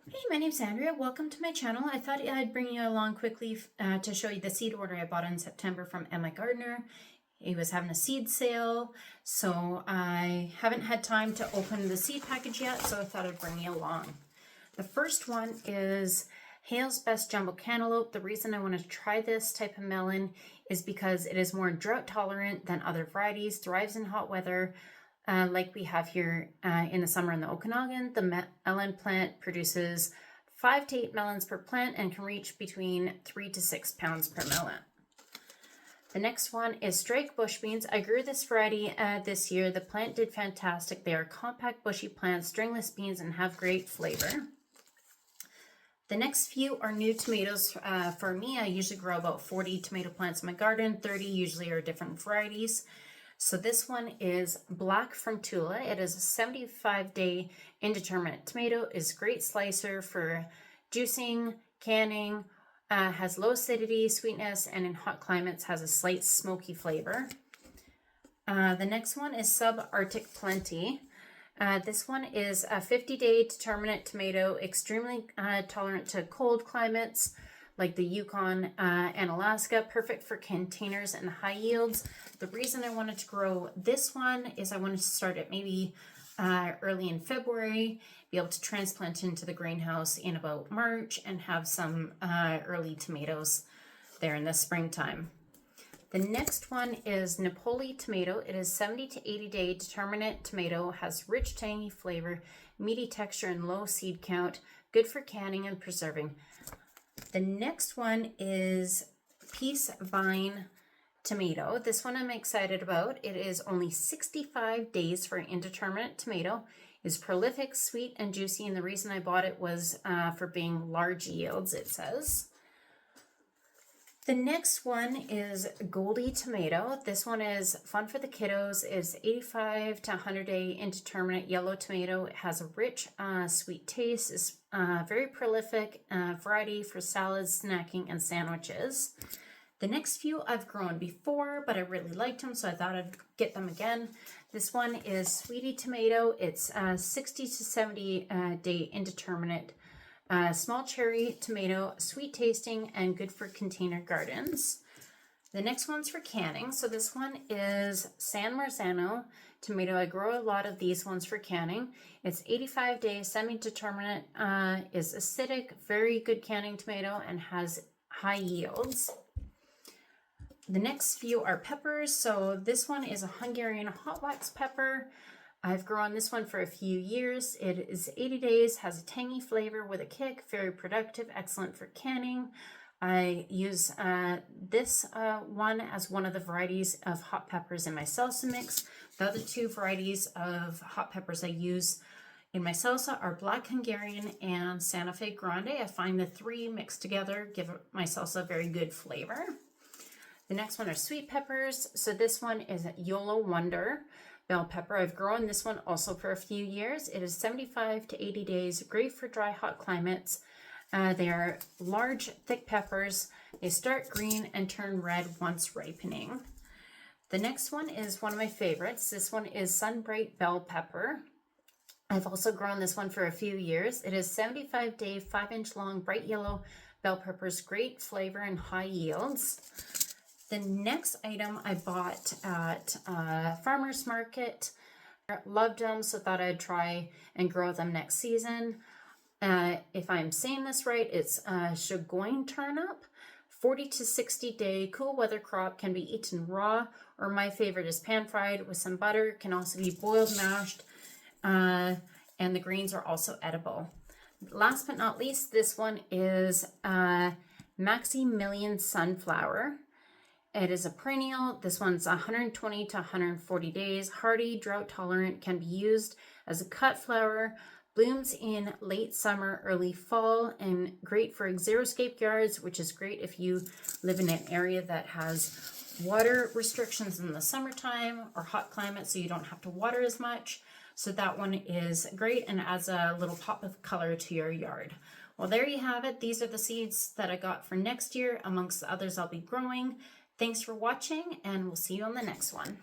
Hey, my name's Andrea. Welcome to my channel. I thought I'd bring you along quickly to show you the seed order I bought in September from Emma Gardner. He was having a seed sale, so I haven't had time to open the seed package yet, so I thought I'd bring you along. The first one is Hale's Best Jumbo Cantaloupe. The reason I want to try this type of melon is because it is more drought tolerant than other varieties, thrives in hot weather, like we have here in the summer in the Okanagan. The melon plant produces 5 to 8 melons per plant and can reach between 3 to 6 pounds per melon. The next one is Strike Bush Beans. I grew this variety this year. The plant did fantastic. They are compact, bushy plants, stringless beans, and have great flavor. The next few are new tomatoes for me. I usually grow about 40 tomato plants in my garden. 30 usually are different varieties. So this one is Black from Tula. It is a 75-day indeterminate tomato. Is a great slicer for juicing, canning, has low acidity, sweetness, and in hot climates has a slight smoky flavor. The next one is Subarctic Plenty. This one is a 50-day determinate tomato, extremely tolerant to cold climates like the Yukon and Alaska, perfect for containers and high yields. The reason I wanted to grow this one is I wanted to start it maybe early in February, be able to transplant into the greenhouse in about March and have some early tomatoes there in the springtime. The next one is Napoli tomato. It is 70 to 80 day determinate tomato, has rich tangy flavor, meaty texture, and low seed count, good for canning and preserving. The next one is Peace Vine tomato. This one I'm excited about. It is only 65 days for an indeterminate tomato. It's prolific, sweet, and juicy, and the reason I bought it was for being large yields, it says. The next one is Goldie tomato. This one is fun for the kiddos. It's 85 to 100 day indeterminate yellow tomato. It has a rich, sweet taste. It's very prolific variety for salads, snacking, and sandwiches. The next few I've grown before, but I really liked them, so I thought I'd get them again. This one is Sweetie tomato. It's 60 to 70 day indeterminate. Small cherry tomato, sweet tasting and good for container gardens. The next one's for canning. So this one is San Marzano tomato. I grow a lot of these ones for canning. It's 85 days, semi-determinate, is acidic, very good canning tomato, and has high yields. The next few are peppers. So this one is a Hungarian hot wax pepper. I've grown this one for a few years. It is 80 days, has a tangy flavor with a kick, very productive, excellent for canning. I use this one as one of the varieties of hot peppers in my salsa mix. The other two varieties of hot peppers I use in my salsa are Black Hungarian and Santa Fe Grande. I find the three mixed together give my salsa a very good flavor. The next one are sweet peppers. So this one is Yola Wonder bell pepper. I've grown this one also for a few years. It is 75 to 80 days, great for dry, hot climates. They are large, thick peppers. They start green and turn red once ripening. The next one is one of my favorites. This one is Sunbright bell pepper. I've also grown this one for a few years. It is 75 day, 5-inch long, bright yellow bell peppers, great flavor and high yields. The next item I bought at farmer's market. Loved them, so thought I'd try and grow them next season. If I'm saying this right, it's Sheboygan turnip. 40 to 60 day cool weather crop, can be eaten raw, or my favorite is pan fried with some butter. Can also be boiled, mashed, and the greens are also edible. Last but not least, this one is Maximilian sunflower. It is a perennial. This one's 120 to 140 days, hardy, drought tolerant, can be used as a cut flower, blooms in late summer, early fall, and great for xeriscape yards, which is great if you live in an area that has water restrictions in the summertime or hot climate, so you don't have to water as much. So that one is great and adds a little pop of color to your yard. Well, there you have it. These are the seeds that I got for next year, amongst the others I'll be growing. Thanks for watching, and we'll see you on the next one.